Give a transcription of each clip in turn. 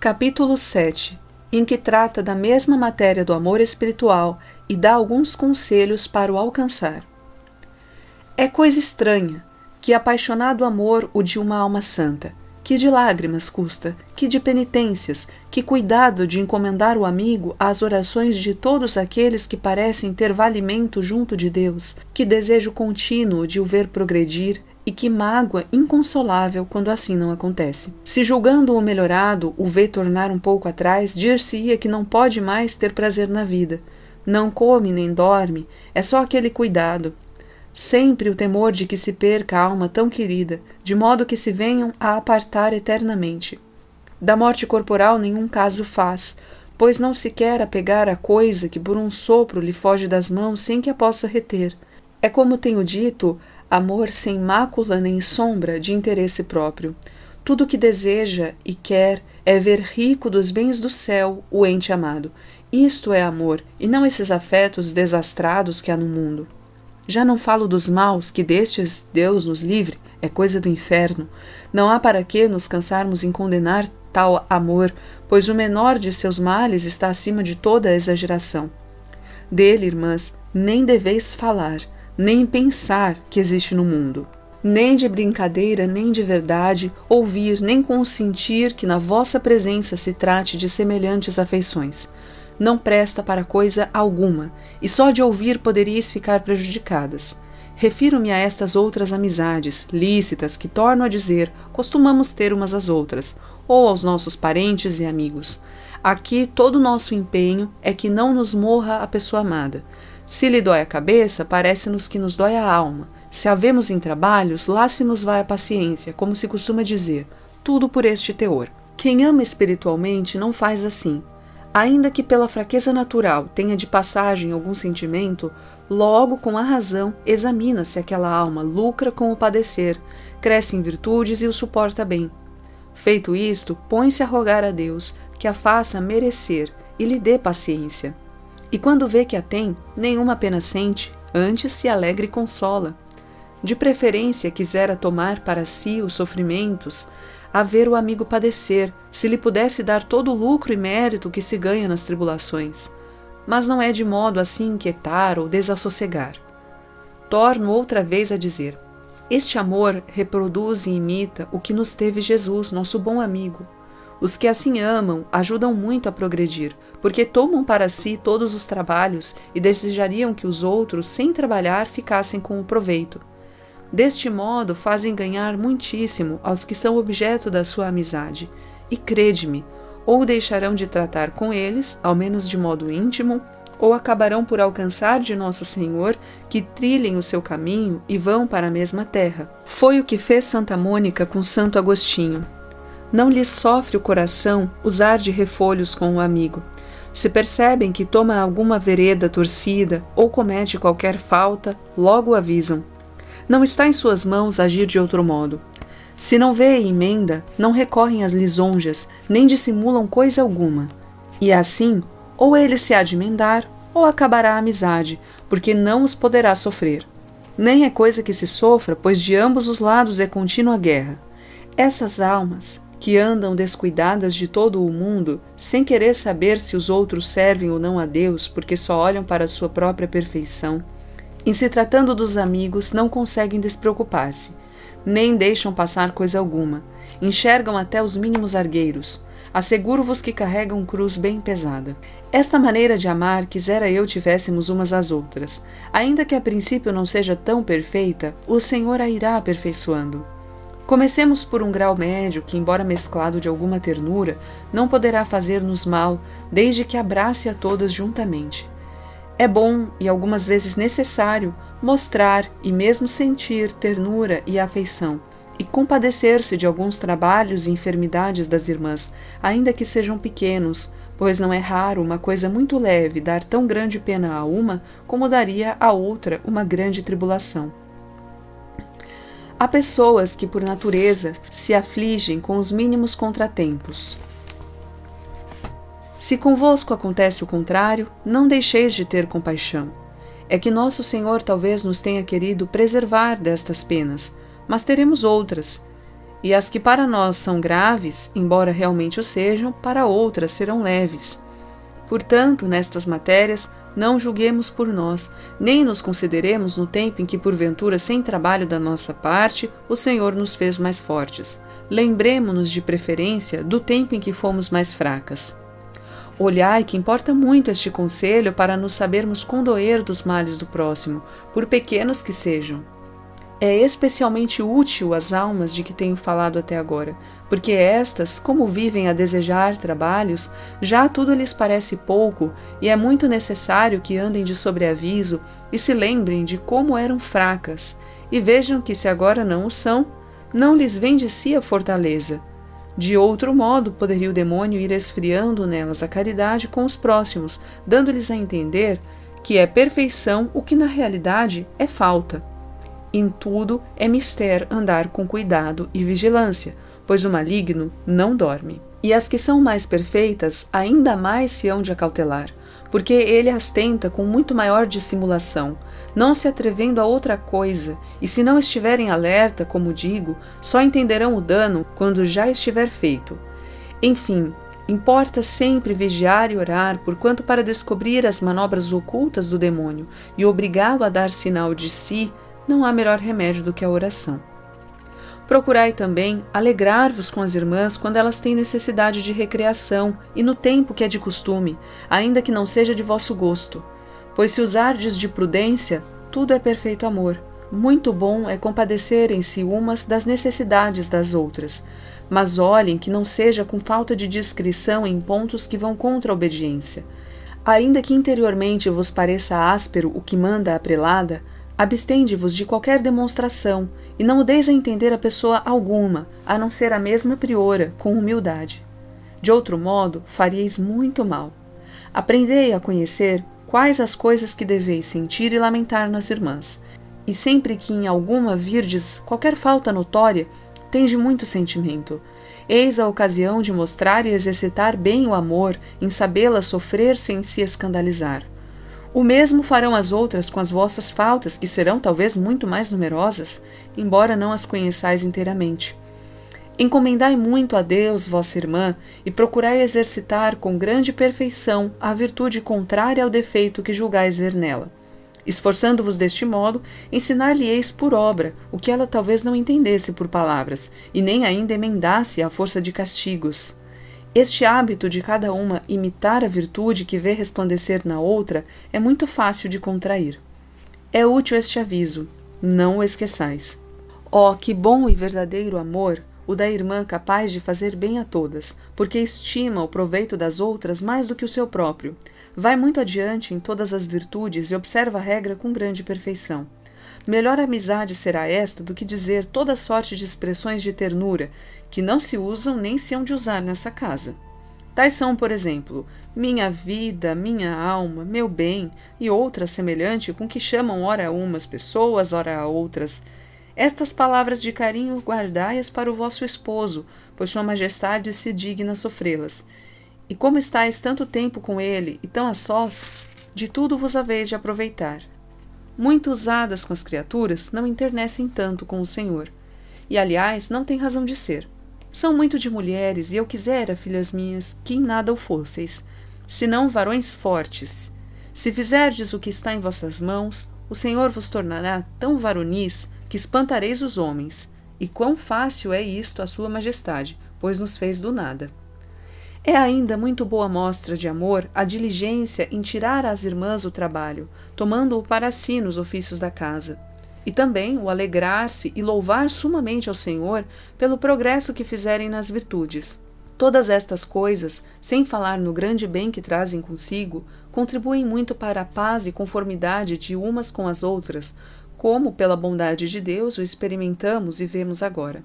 Capítulo 7, em que trata da mesma matéria do amor espiritual e dá alguns conselhos para o alcançar. É coisa estranha, que apaixonado amor o de uma alma santa, que de lágrimas custa, que de penitências, que cuidado de encomendar o amigo às orações de todos aqueles que parecem ter valimento junto de Deus, que desejo contínuo de o ver progredir, e que mágoa inconsolável quando assim não acontece. Se julgando-o melhorado, o vê tornar um pouco atrás, dir-se-ia que não pode mais ter prazer na vida. Não come nem dorme, é só aquele cuidado. Sempre o temor de que se perca a alma tão querida, de modo que se venham a apartar eternamente. Da morte corporal nenhum caso faz, pois não se quer apegar a coisa que por um sopro lhe foge das mãos sem que a possa reter. É como tenho dito, amor sem mácula nem sombra de interesse próprio. Tudo o que deseja e quer é ver rico dos bens do céu o ente amado. Isto é amor, e não esses afetos desastrados que há no mundo. Já não falo dos maus, que destes Deus nos livre, é coisa do inferno. Não há para que nos cansarmos em condenar tal amor, pois o menor de seus males está acima de toda a exageração. Dele, irmãs, nem deveis falar, nem pensar que existe no mundo. Nem de brincadeira, nem de verdade, ouvir, nem consentir que na vossa presença se trate de semelhantes afeições. Não presta para coisa alguma, e só de ouvir poderíeis ficar prejudicadas. Refiro-me a estas outras amizades, lícitas, que, torno a dizer, costumamos ter umas às outras, ou aos nossos parentes e amigos. Aqui todo o nosso empenho é que não nos morra a pessoa amada. Se lhe dói a cabeça, parece-nos que nos dói a alma. Se havemos em trabalhos, lá se nos vai a paciência, como se costuma dizer, tudo por este teor. Quem ama espiritualmente não faz assim. Ainda que pela fraqueza natural tenha de passagem algum sentimento, logo com a razão examina se aquela alma lucra com o padecer, cresce em virtudes e o suporta bem. Feito isto, põe-se a rogar a Deus que a faça merecer e lhe dê paciência. E quando vê que a tem, nenhuma pena sente, antes se alegra e consola. De preferência quisera tomar para si os sofrimentos, a ver o amigo padecer, se lhe pudesse dar todo o lucro e mérito que se ganha nas tribulações. Mas não é de modo assim inquietar ou desassossegar. Torno outra vez a dizer, este amor reproduz e imita o que nos teve Jesus, nosso bom amigo. Os que assim amam ajudam muito a progredir, porque tomam para si todos os trabalhos e desejariam que os outros, sem trabalhar, ficassem com o proveito. Deste modo, fazem ganhar muitíssimo aos que são objeto da sua amizade. E crede-me, ou deixarão de tratar com eles, ao menos de modo íntimo, ou acabarão por alcançar de nosso Senhor que trilhem o seu caminho e vão para a mesma terra. Foi o que fez Santa Mônica com Santo Agostinho. Não lhes sofre o coração usar de refolhos com o amigo. Se percebem que toma alguma vereda torcida ou comete qualquer falta, logo o avisam. Não está em suas mãos agir de outro modo. Se não vê emenda, não recorrem às lisonjas, nem dissimulam coisa alguma. E assim, ou ele se há de emendar, ou acabará a amizade, porque não os poderá sofrer. Nem é coisa que se sofra, pois de ambos os lados é contínua guerra. Essas almas, que andam descuidadas de todo o mundo, sem querer saber se os outros servem ou não a Deus, porque só olham para a sua própria perfeição, em se tratando dos amigos, não conseguem despreocupar-se, nem deixam passar coisa alguma, enxergam até os mínimos argueiros. Asseguro-vos que carregam cruz bem pesada. Esta maneira de amar quisera eu tivéssemos umas às outras. Ainda que a princípio não seja tão perfeita, o Senhor a irá aperfeiçoando. Comecemos por um grau médio que, embora mesclado de alguma ternura, não poderá fazer-nos mal, desde que abrace a todas juntamente. É bom, e algumas vezes necessário, mostrar e mesmo sentir ternura e afeição, e compadecer-se de alguns trabalhos e enfermidades das irmãs, ainda que sejam pequenos, pois não é raro uma coisa muito leve dar tão grande pena a uma, como daria a outra uma grande tribulação. Há pessoas que, por natureza, se afligem com os mínimos contratempos. Se convosco acontece o contrário, não deixeis de ter compaixão. É que nosso Senhor talvez nos tenha querido preservar destas penas, mas teremos outras. e as que para nós são graves, embora realmente o sejam, para outras serão leves. Portanto, nestas matérias, não julguemos por nós, nem nos consideremos no tempo em que, porventura, sem trabalho da nossa parte, o Senhor nos fez mais fortes. Lembremo-nos de preferência do tempo em que fomos mais fracas. Olhai que importa muito este conselho para nos sabermos condoer dos males do próximo, por pequenos que sejam. É especialmente útil às almas de que tenho falado até agora, porque estas, como vivem a desejar trabalhos, já tudo lhes parece pouco e é muito necessário que andem de sobreaviso e se lembrem de como eram fracas, e vejam que se agora não o são, não lhes vem de si a fortaleza. De outro modo, poderia o demônio ir esfriando nelas a caridade com os próximos, dando-lhes a entender que é perfeição o que na realidade é falta. Em tudo é mister andar com cuidado e vigilância, pois o maligno não dorme. E as que são mais perfeitas ainda mais se hão de acautelar, porque ele as tenta com muito maior dissimulação, não se atrevendo a outra coisa, e se não estiverem alerta, como digo, só entenderão o dano quando já estiver feito. Enfim, importa sempre vigiar e orar, porquanto para descobrir as manobras ocultas do demônio e obrigá-lo a dar sinal de si, não há melhor remédio do que a oração. Procurai também alegrar-vos com as irmãs quando elas têm necessidade de recreação e no tempo que é de costume, ainda que não seja de vosso gosto. Pois se usardes de prudência, tudo é perfeito amor. Muito bom é compadecerem-se umas das necessidades das outras, mas olhem que não seja com falta de discrição em pontos que vão contra a obediência. Ainda que interiormente vos pareça áspero o que manda a prelada, abstende-vos de qualquer demonstração e não o deis a entender a pessoa alguma, a não ser a mesma priora, com humildade. De outro modo, faríeis muito mal. Aprendei a conhecer quais as coisas que deveis sentir e lamentar nas irmãs, e sempre que em alguma virdes qualquer falta notória, tende muito sentimento. Eis a ocasião de mostrar e exercitar bem o amor em sabê-la sofrer sem se escandalizar. O mesmo farão as outras com as vossas faltas, que serão talvez muito mais numerosas, embora não as conheçais inteiramente. Encomendai muito a Deus, vossa irmã, e procurai exercitar com grande perfeição a virtude contrária ao defeito que julgais ver nela. Esforçando-vos deste modo, ensinar-lhe-eis por obra o que ela talvez não entendesse por palavras, e nem ainda emendasse à força de castigos. Este hábito de cada uma imitar a virtude que vê resplandecer na outra é muito fácil de contrair. É útil este aviso, não o esqueçais. Oh, que bom e verdadeiro amor, o da irmã capaz de fazer bem a todas, porque estima o proveito das outras mais do que o seu próprio. Vai muito adiante em todas as virtudes e observa a regra com grande perfeição. Melhor amizade será esta do que dizer toda sorte de expressões de ternura, que não se usam nem se hão de usar nessa casa. Tais são, por exemplo, minha vida, minha alma, meu bem, e outras semelhantes com que chamam ora a umas pessoas, ora a outras. Estas palavras de carinho guardai-as para o vosso esposo, pois sua majestade se digna sofrê-las. E como estáis tanto tempo com ele e tão a sós, de tudo vos haveis de aproveitar. Muito usadas com as criaturas, não internecem tanto com o Senhor. E, aliás, não tem razão de ser. São muito de mulheres, e eu quisera, filhas minhas, que em nada o fosseis, senão varões fortes. Se fizerdes o que está em vossas mãos, o Senhor vos tornará tão varonis que espantareis os homens. E quão fácil é isto a sua majestade, pois nos fez do nada. É ainda muito boa mostra de amor a diligência em tirar às irmãs o trabalho, tomando-o para si nos ofícios da casa. E também o alegrar-se e louvar sumamente ao Senhor pelo progresso que fizerem nas virtudes. Todas estas coisas, sem falar no grande bem que trazem consigo, contribuem muito para a paz e conformidade de umas com as outras, como, pela bondade de Deus, o experimentamos e vemos agora.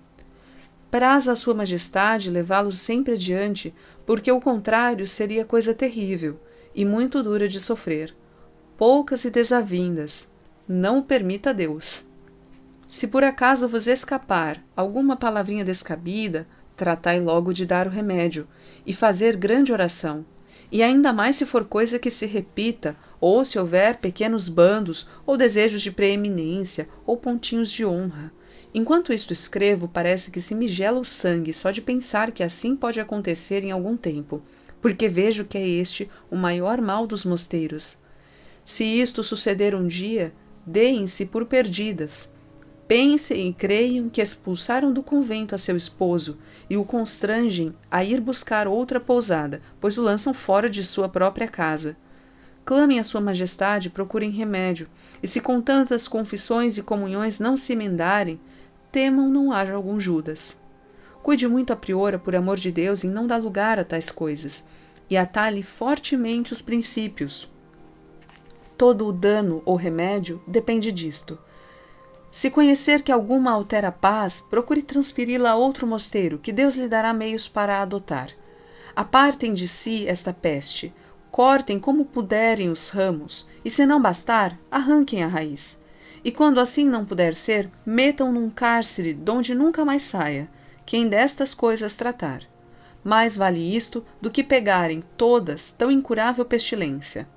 Praz a sua majestade levá-los sempre adiante, porque o contrário seria coisa terrível e muito dura de sofrer. Poucas e desavindas. Não o permita Deus. Se por acaso vos escapar alguma palavrinha descabida, tratai logo de dar o remédio e fazer grande oração. E ainda mais se for coisa que se repita, ou se houver pequenos bandos, ou desejos de preeminência, ou pontinhos de honra. Enquanto isto escrevo, parece que se me gela o sangue só de pensar que assim pode acontecer em algum tempo, porque vejo que é este o maior mal dos mosteiros. Se isto suceder um dia, deem-se por perdidas. Pensem e creiam que expulsaram do convento a seu esposo e o constrangem a ir buscar outra pousada, pois o lançam fora de sua própria casa. Clamem a sua majestade e procurem remédio, e se com tantas confissões e comunhões não se emendarem, temam não haja algum Judas. Cuide muito a priora, por amor de Deus, em não dar lugar a tais coisas, e atalhe fortemente os princípios. Todo o dano ou remédio depende disto. Se conhecer que alguma altera a paz, procure transferi-la a outro mosteiro, que Deus lhe dará meios para a adotar. Apartem de si esta peste, cortem como puderem os ramos, e se não bastar, arranquem a raiz. E quando assim não puder ser, metam num cárcere donde nunca mais saia, quem destas coisas tratar. Mais vale isto do que pegarem todas tão incurável pestilência.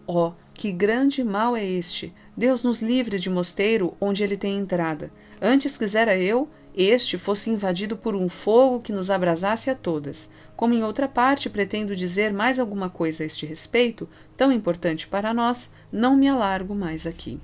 Oh, que grande mal é este! Deus nos livre de mosteiro onde ele tem entrada. Antes quisera eu, este fosse invadido por um fogo que nos abrasasse a todas. Como em outra parte pretendo dizer mais alguma coisa a este respeito, tão importante para nós, não me alargo mais aqui.